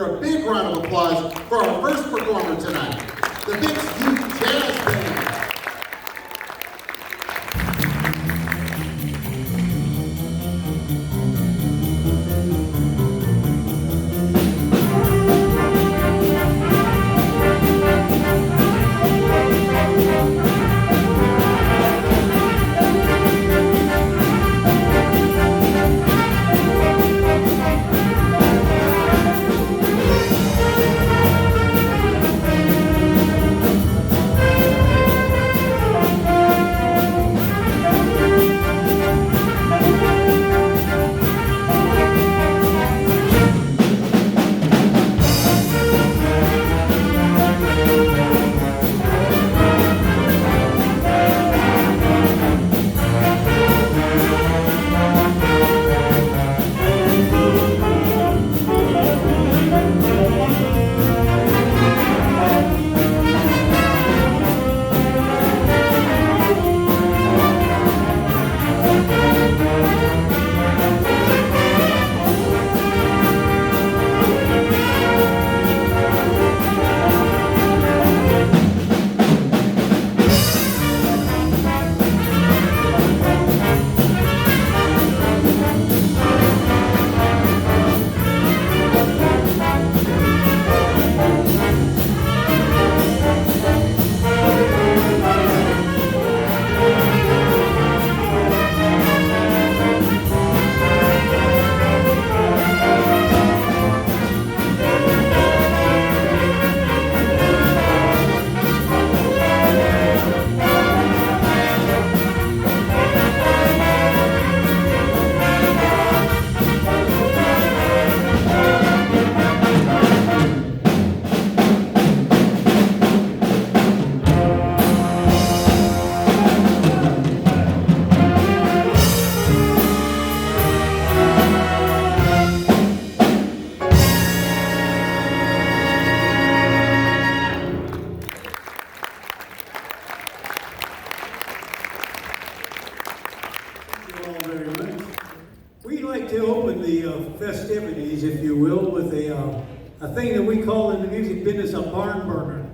hear a big round of applause for our first performer tonight, the Mixed Youth Jazz Band. Festivities, if you will, with a thing that we call in the music business a barn burner.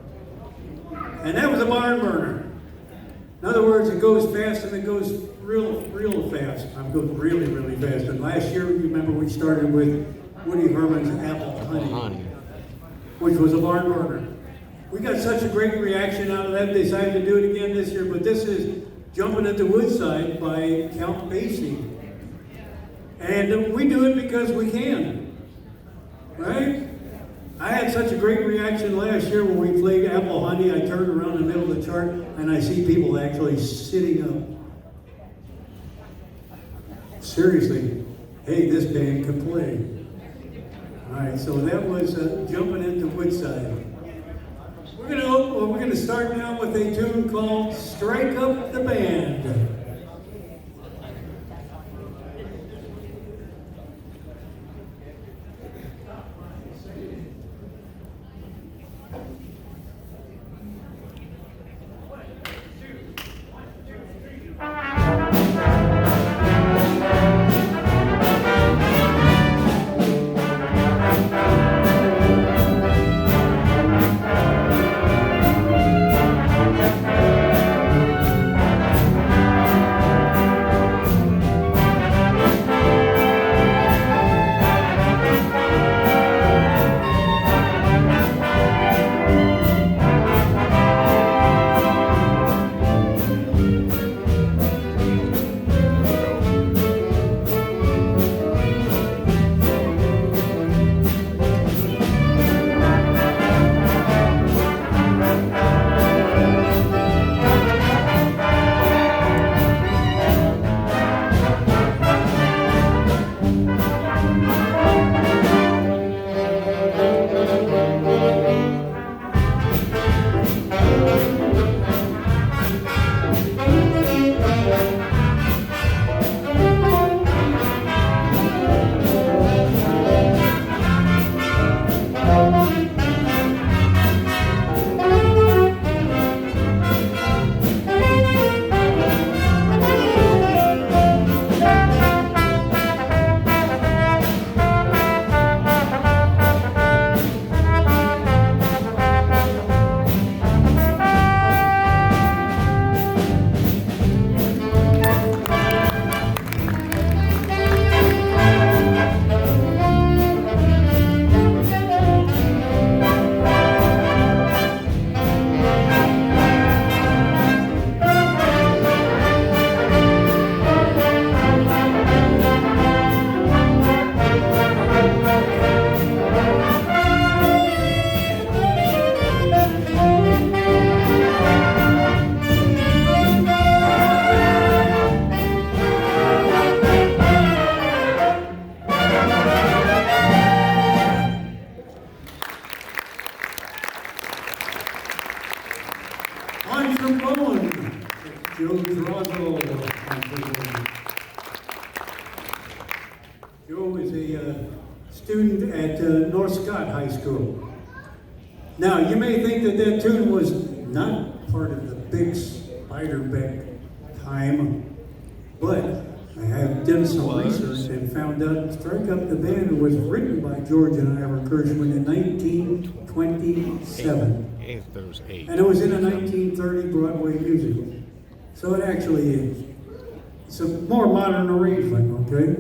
And that was a barn burner. In other words, it goes fast and it goes real fast. It goes really fast. And last year, you remember we started with Woody Herman's Apple Honey, which was a barn burner. We got such a great reaction out of that, decided to do it again this year, but this is Jumping at the Woodside by Count Basie. And we do it because we can, right? I had such a great reaction last year when we played Apple Honey. I turned around in the middle of the chart and I see people actually sitting up. Seriously, hey, this band can play. All right, so that was Jumping at the Woodside. We're gonna start now with a tune called "Strike Up the Band." Joe Drazo. Joe is a student at North Scott High School. Now, you may think that that tune was not part of the big Beiderbecke time, but I have done some research and found out Strike Up the Band was written by George and Ira Kirschman in 1927. And it was in a 1930 Broadway musical. So it actually is. It's a more modern arrangement, okay?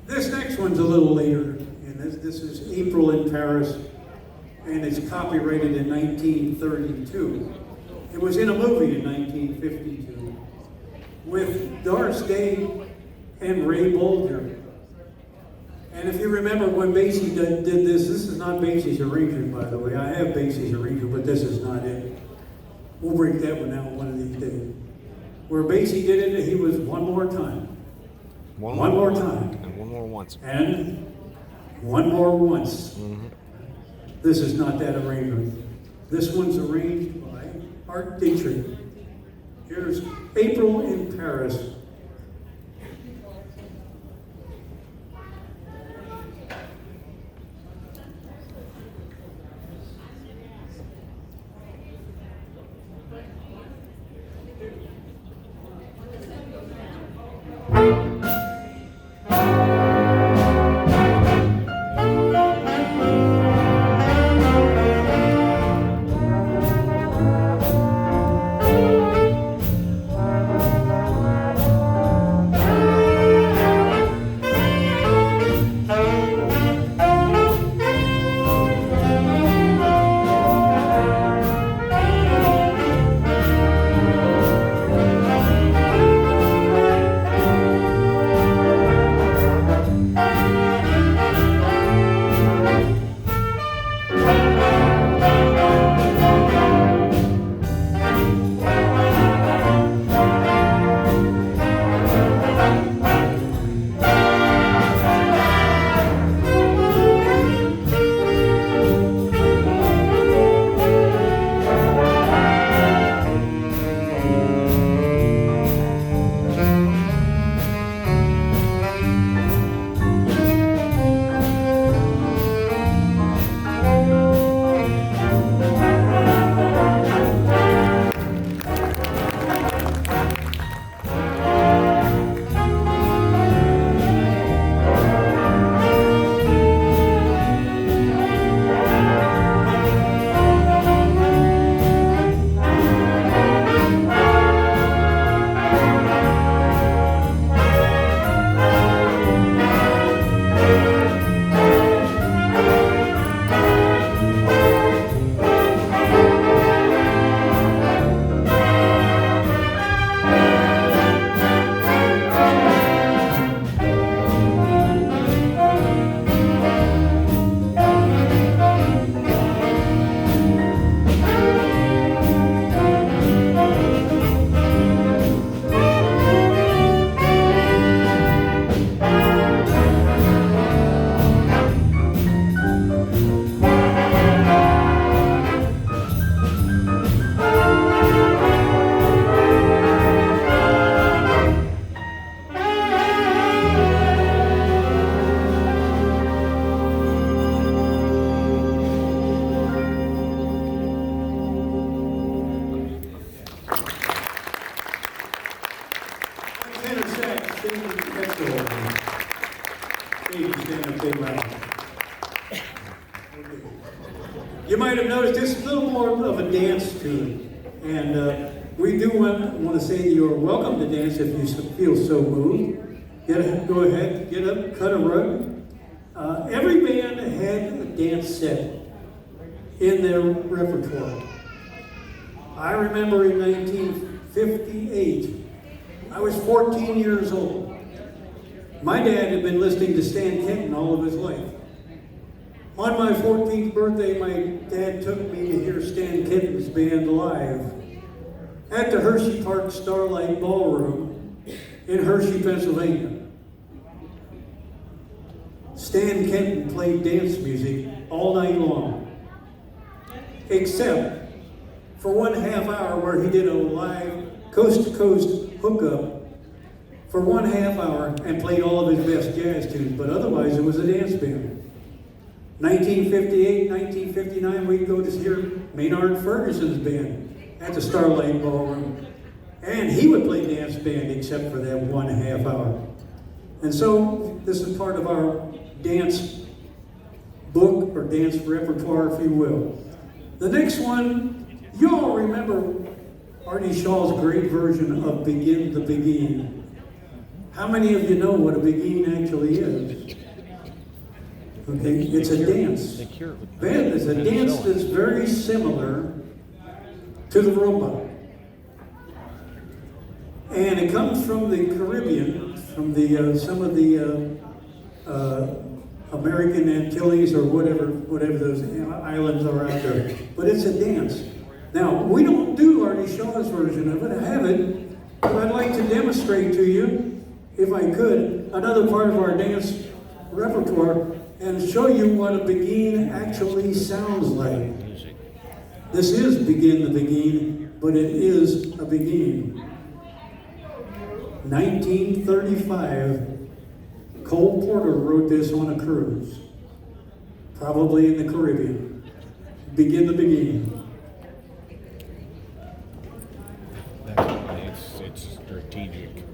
This next one's a little later, and this is April in Paris, and it's copyrighted in 1932. It was in a movie in 1952 with Doris Day and Ray Bolger. And if you remember when Basie did this is not Basie's arrangement, by the way. I have Basie's arrangement, but this is not it. We'll break that one out one of these days. Where Basie did it, he was one more time. One more time. And one more once. And one more once. Mm-hmm. This is not that arrangement. This one's arranged by Art Dietrich. Here's April in Paris. You might have noticed this is a little more of a dance tune, and we do want to say that you're welcome to dance if you feel so moved. Go ahead, get up, cut a rug. Every band had a dance set in their repertoire. I remember in 1958, I was 14 years old. My dad had been listening to Stan Kenton all of his life. On my 14th birthday, my dad took me to hear Stan Kenton's band live at the Hershey Park Starlight Ballroom in Hershey, Pennsylvania. Stan Kenton played dance music all night long. except for 1/2 hour where he did a live coast-to-coast hookup for 1/2 hour and played all of his best jazz tunes, but otherwise it was a dance band. 1958, 1959, we go to hear Maynard Ferguson's band at the Starlight Ballroom. And he would play dance band except for that 1/2 hour. And so this is part of our dance book or dance repertoire, if you will. The next one, you all remember Artie Shaw's great version of Begin the Beguine. How many of you know what a beguine actually is? Okay, it's a dance. It's a dance that's very similar to the rumba. And it comes from the Caribbean, from the some of the American Antilles or whatever those islands are out there. But it's a dance. Now, we don't do Artie Shaw's version of it. I have it, but I'd like to demonstrate to you, if I could, another part of our dance repertoire and show you what a beguine actually sounds like. This is Begin the Beguine, but it is a beguine. 1935, Cole Porter wrote this on a cruise, probably in the Caribbean. Begin the Beguine. It's strategic.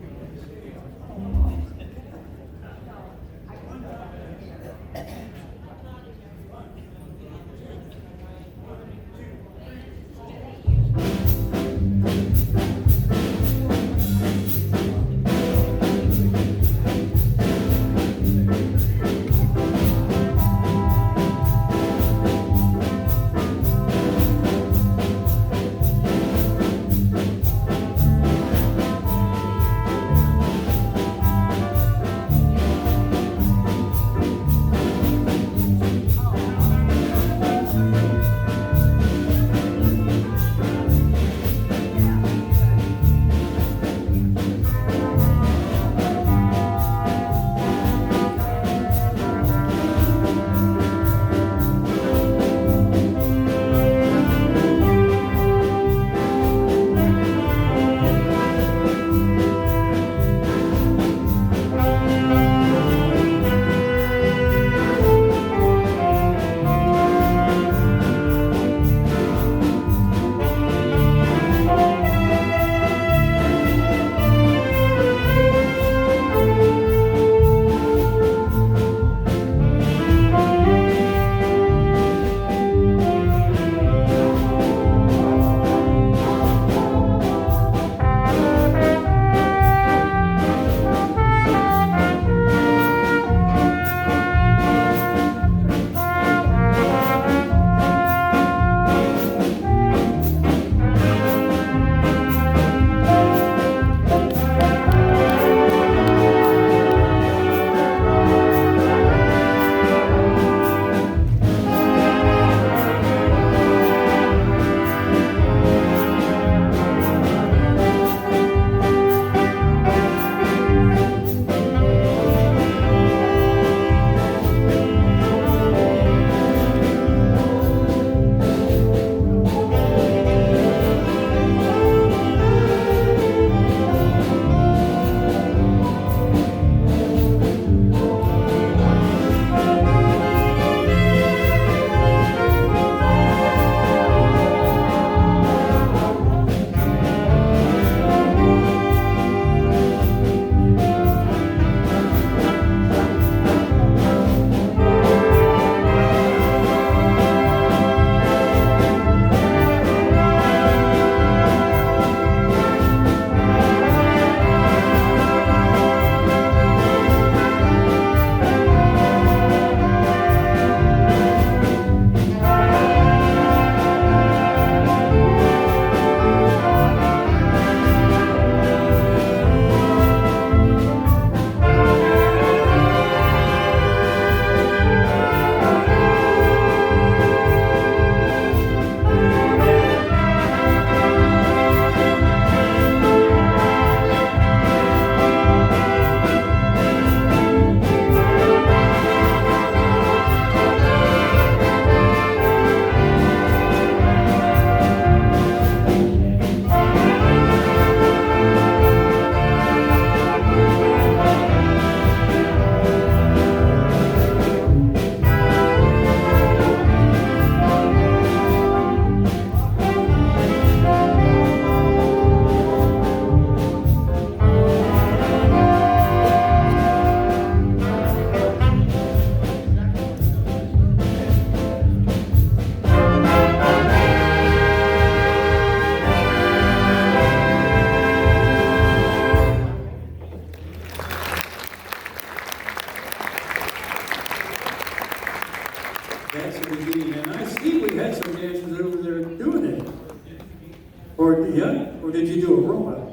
Or did you do a robot?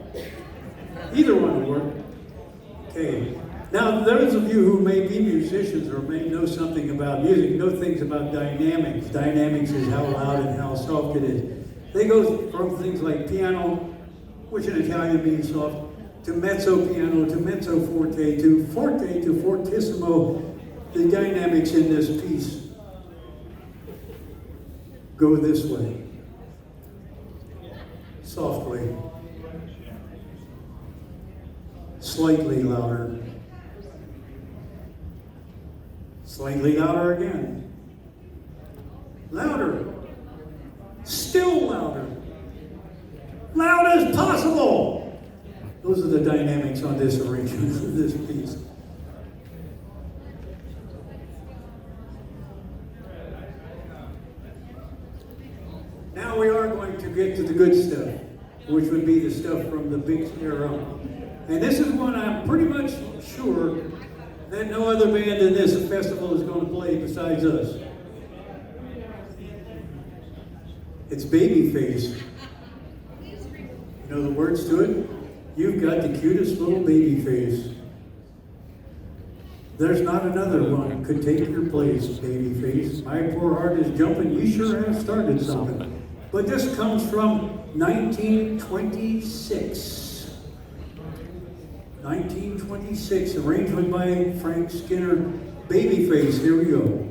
Either one will work. Okay. Now, those of you who may be musicians or may know something about music know things about dynamics. Dynamics is how loud and how soft it is. They go from things like piano, which in Italian means soft, to mezzo piano, to mezzo forte, to fortissimo. The dynamics in this piece go this way. Softly. Slightly louder. Slightly louder again. Louder. Still louder. Loud as possible. Those are the dynamics on this arrangement of this piece. Now we are going to get to the good stuff, which would be the stuff from the big era. And this is one I'm pretty much sure that no other band in this festival is going to play besides us. It's Babyface. You know the words to it? You've got the cutest little baby face. There's not another one could take your place, Babyface. My poor heart is jumping. You sure have started something. But this comes from 1926. 1926, arrangement by Frank Skinner. Babyface, here we go.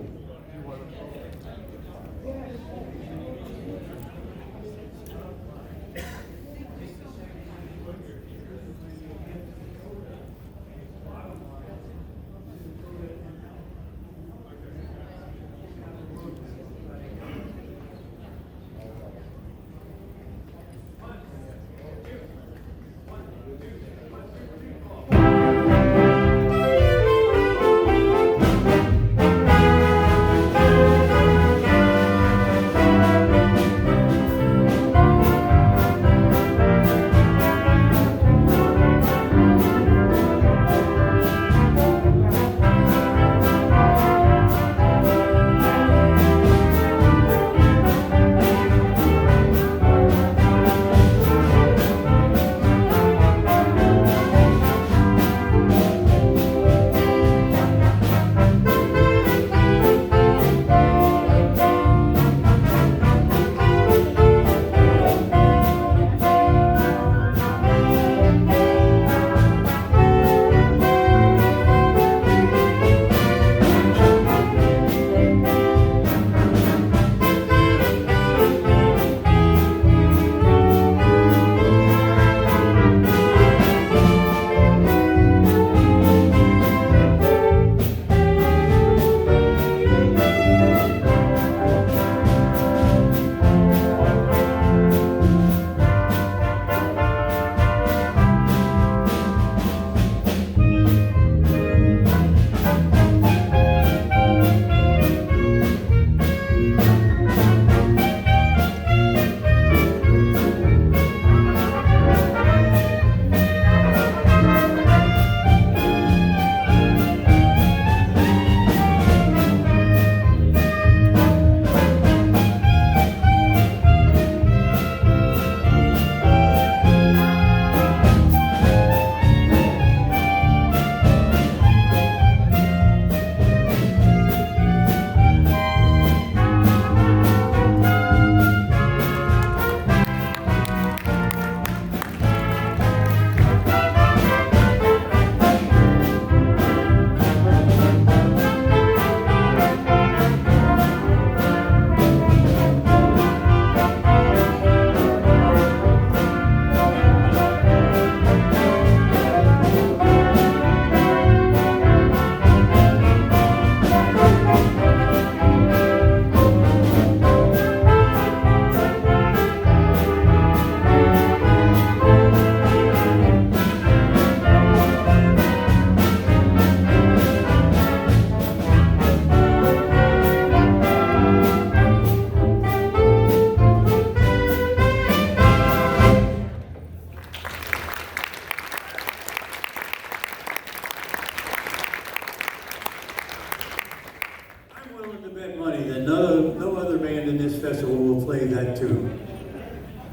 No other band in this festival will play that tune,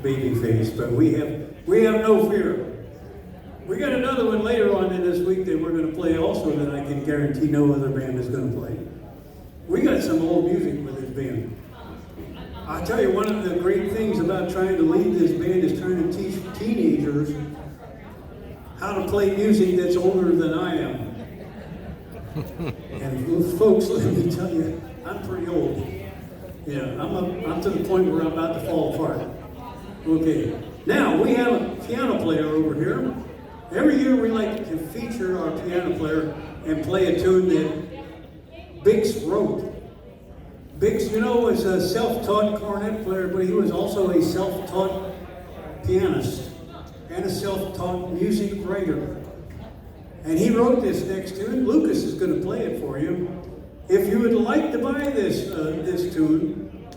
Babyface. But we have We have no fear. We got another one later on in this week that we're going to play also that I can guarantee no other band is going to play. We got some old music with this band. I tell you, one of the great things about trying to lead this band is trying to teach teenagers how to play music that's older than I am. And folks, let me tell you, I'm pretty old. Yeah, I'm to the point where I'm about to fall apart. Okay, now we have a piano player over here. Every year we like to feature our piano player and play a tune that Bix wrote. Bix, you know, was a self-taught cornet player, but he was also a self-taught pianist and a self-taught music writer. And he wrote this next tune. Lucas is going to play it for you. If you would like to buy this tune,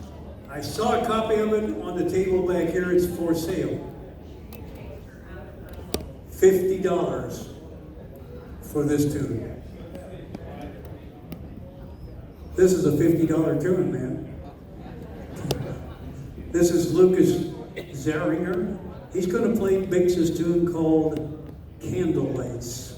I saw a copy of it on the table back here. It's for sale. $50 for this tune. This is a $50 tune, man. This is Lucas Zaringer. He's going to play Bix's tune called Candlelights.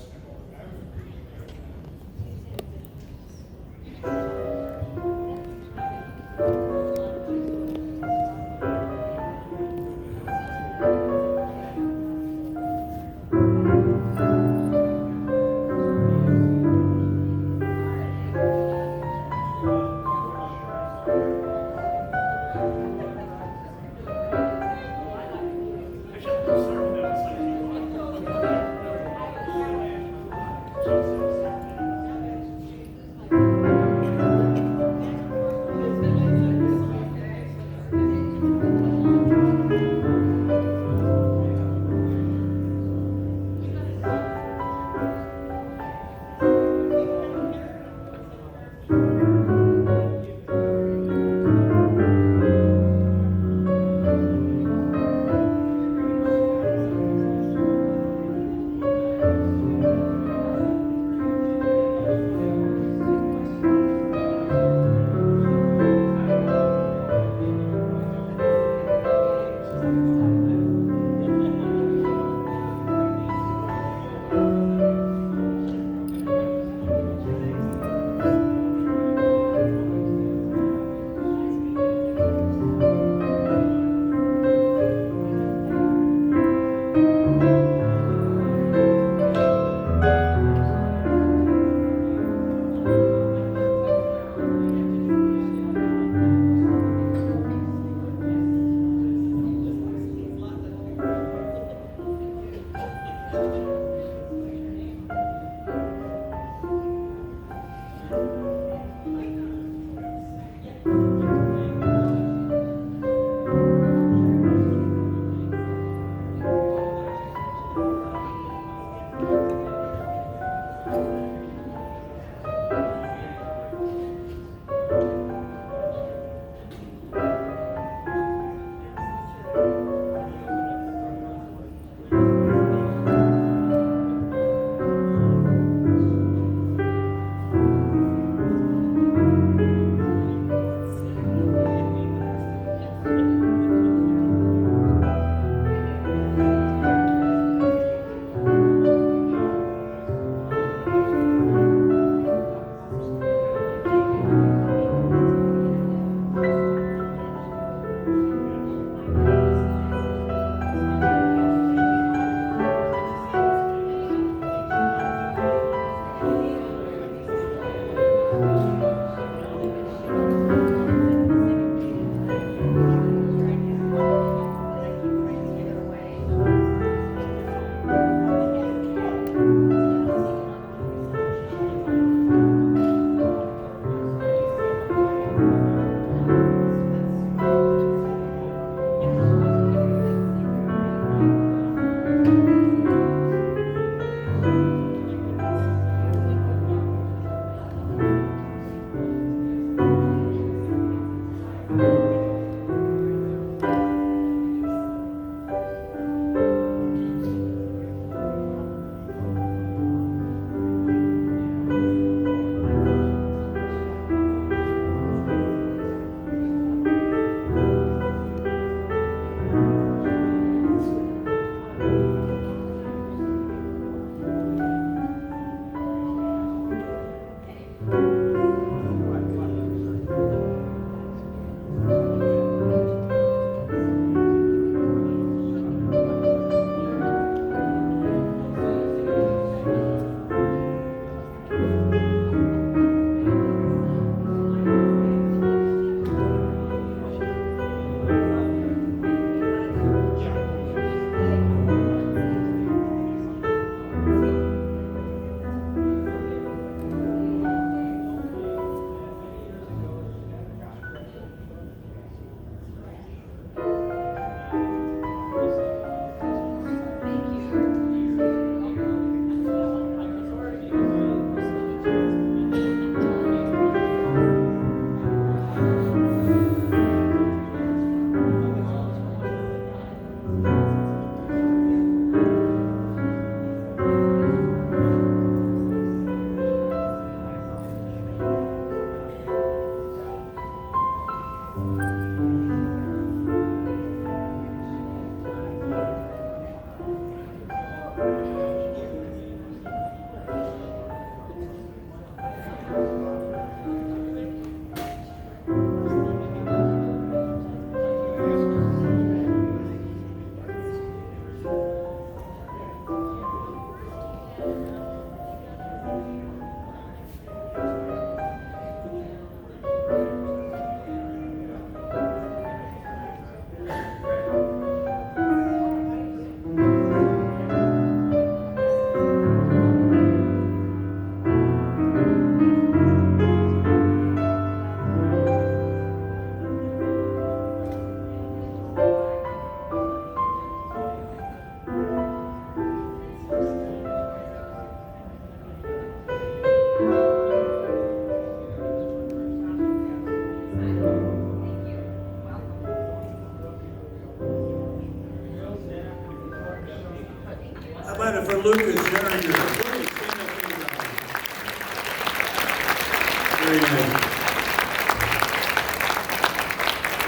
Very nice.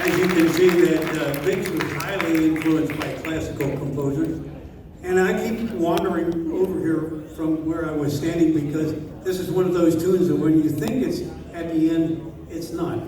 As you can see, that Biggs was highly influenced by classical composers. And I keep wandering over here from where I was standing because this is one of those tunes that when you think it's at the end, it's not.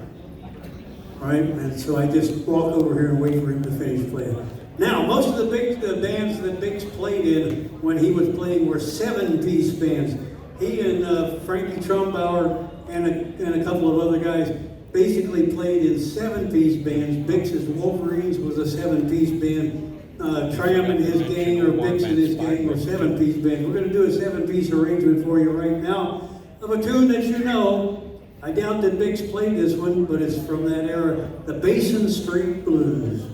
Right? And so I just walk over here and wait for him to finish playing. Now, most of the bands that Biggs played in when he was playing were 7-piece bands. He and Frankie Trumbauer and a couple of other guys basically played in 7-piece bands. Biggs's Wolverines was a 7-piece band. Tram and his gang, or Biggs and his gang, were 7-piece bands. We're going to do a 7-piece arrangement for you right now of a tune that you know. I doubt that Biggs played this one, but it's from that era, the Basin Street Blues.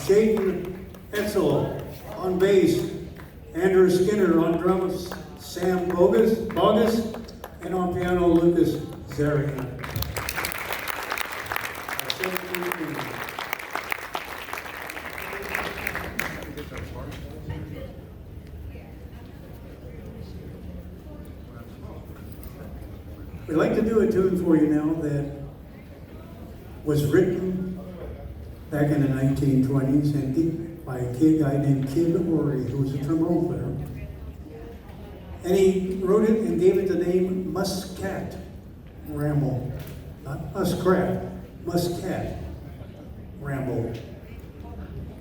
Shaden Etzel on bass, Andrew Skinner on drums, Sam Bogus, and on piano, Lucas Zarian. We'd like to do a tune for you now that was written back in the 1920s and by a guy named Kid Ory, who was a trombone player. And he wrote it and gave it the name Muscat Ramble. Not Muskrat, Muscat Ramble.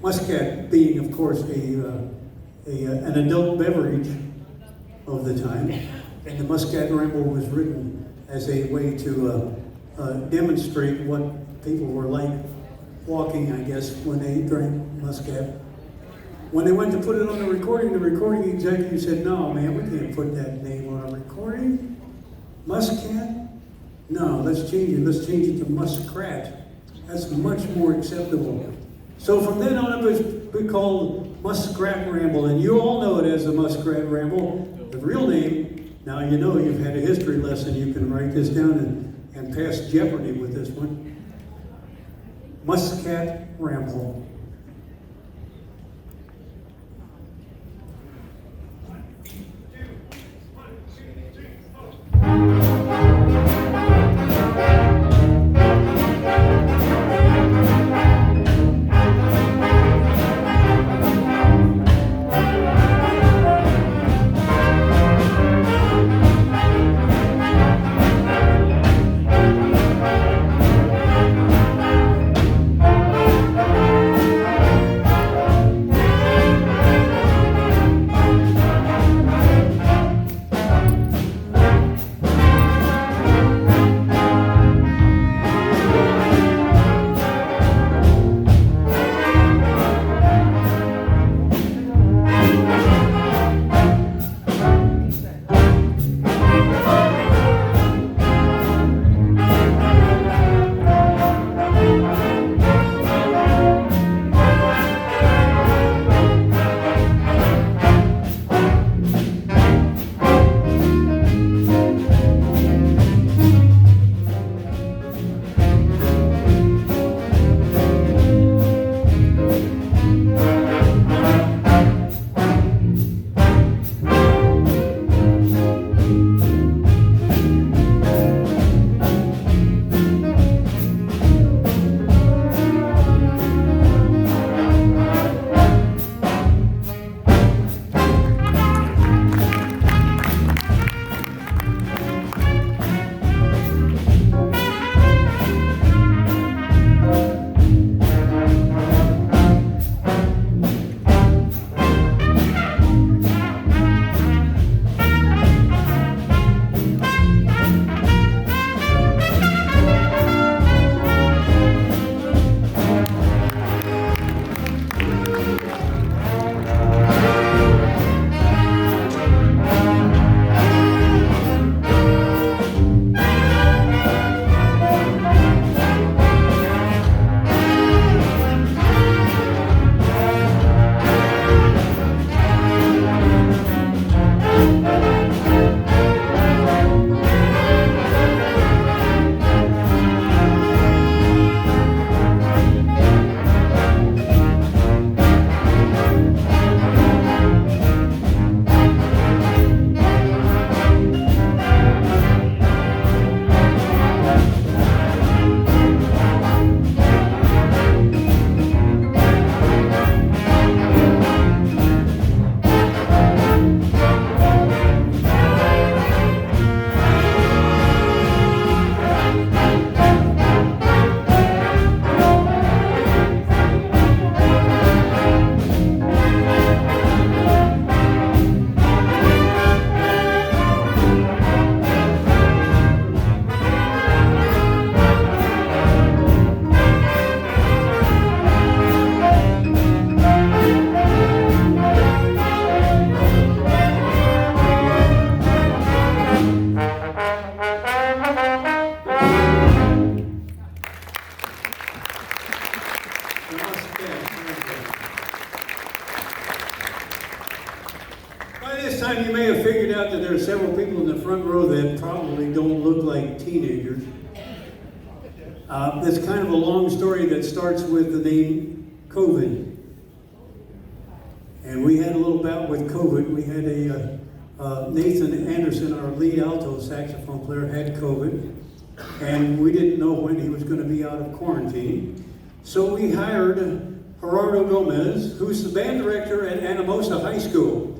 Muscat being, of course, an adult beverage of the time. And the Muscat Ramble was written as a way to demonstrate what people were like walking, I guess, when they drank Muscat. When they went to put it on the recording executive said, "No, man, we can't put that name on a recording. Muscat? No, let's change it. Let's change it to Muskrat. That's much more acceptable." So from then on, it was called Muskrat Ramble, and you all know it as the Muskrat Ramble. The real name, now you know you've had a history lesson. You can write this down and pass Jeopardy with this one. Muscat Ramble. like teenagers. It's kind of a long story that starts with the name COVID. And we had a little bout with COVID. We had Nathan Anderson, our lead alto saxophone player, had COVID. And we didn't know when he was going to be out of quarantine. So we hired Gerardo Gomez, who's the band director at Anamosa High School.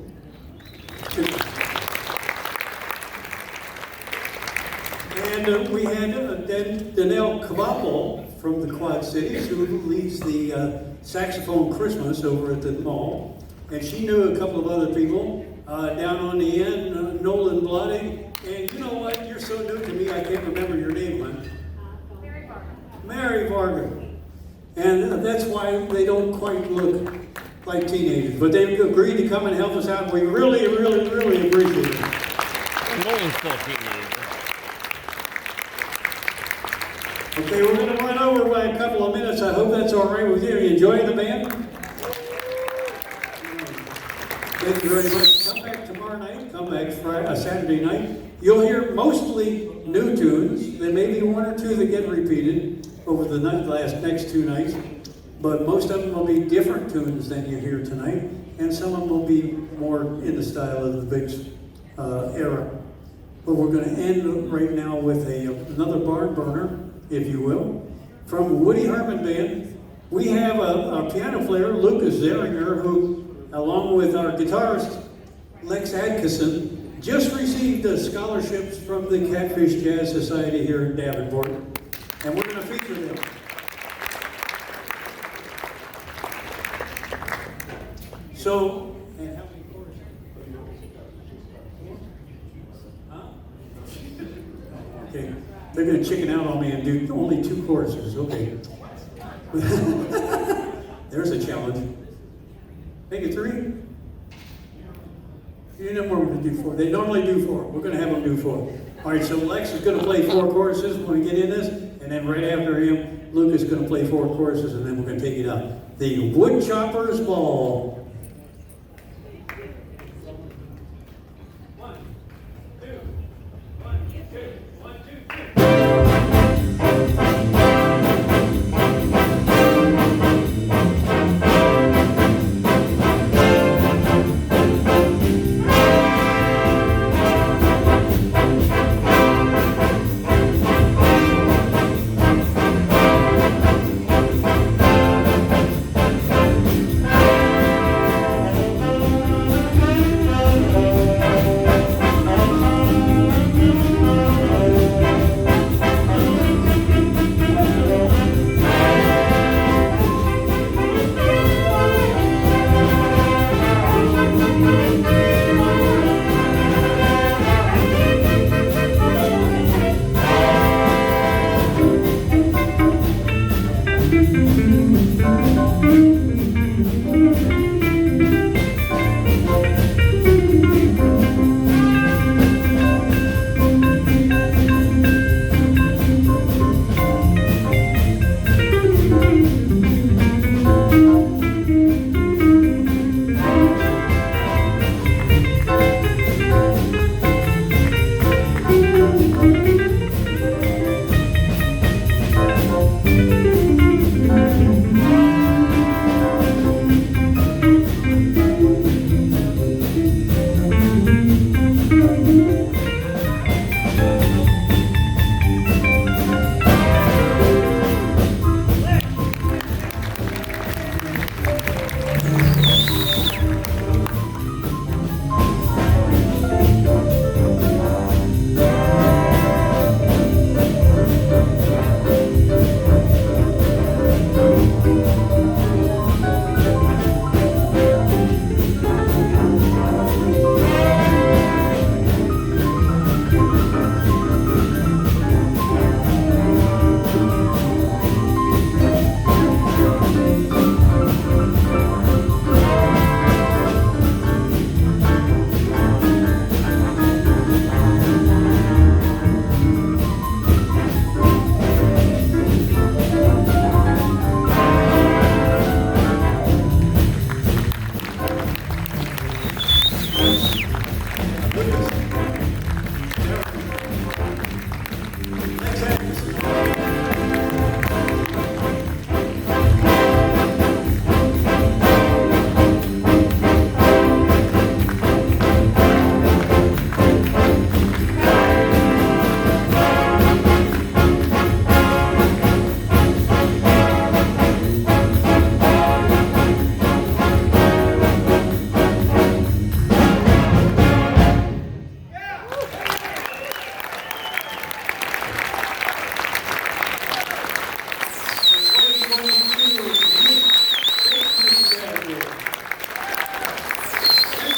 And we had Danelle Cavapo from the Quad Cities, who leads the Saxophone Christmas over at the mall. And she knew a couple of other people down on the end, Nolan Blotting. And you know what? You're so new to me, I can't remember your name, hon. Mary Varga. Mary Varga. And that's why they don't quite look like teenagers. But they've agreed to come and help us out. We really, really, really appreciate it. Nolan's still a teenager. Okay, we're going to run over by a couple of minutes. I hope that's all right with you. Are you enjoying the band? Thank you very much. Come back tomorrow night. Come back Saturday night. You'll hear mostly new tunes. There may be one or two that get repeated over the next 2 nights. But most of them will be different tunes than you hear tonight. And some of them will be more in the style of the Biggs era. But we're going to end right now with another barn burner, if you will, from Woody Harmon Band. We have a piano player, Lucas Zeringer, who, along with our guitarist, Lex Atkinson, just received scholarships from the Catfish Jazz Society here in Davenport. And we're going to feature them. So, and how many choruses? Huh? Okay. They're going to chicken out on me and do only 2 choruses. Okay. There's a challenge. Make it 3? You know what we're going to do 4. They normally do 4. We're going to have them do 4. All right, so Lex is going to play 4 choruses when we get in this, and then right after him, Luke is going to play 4 choruses, and then we're going to take it out. The Woodchopper's Ball.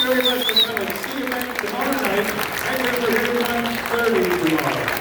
very much for coming. See you back tomorrow night. I think we're here at 1:30 tomorrow.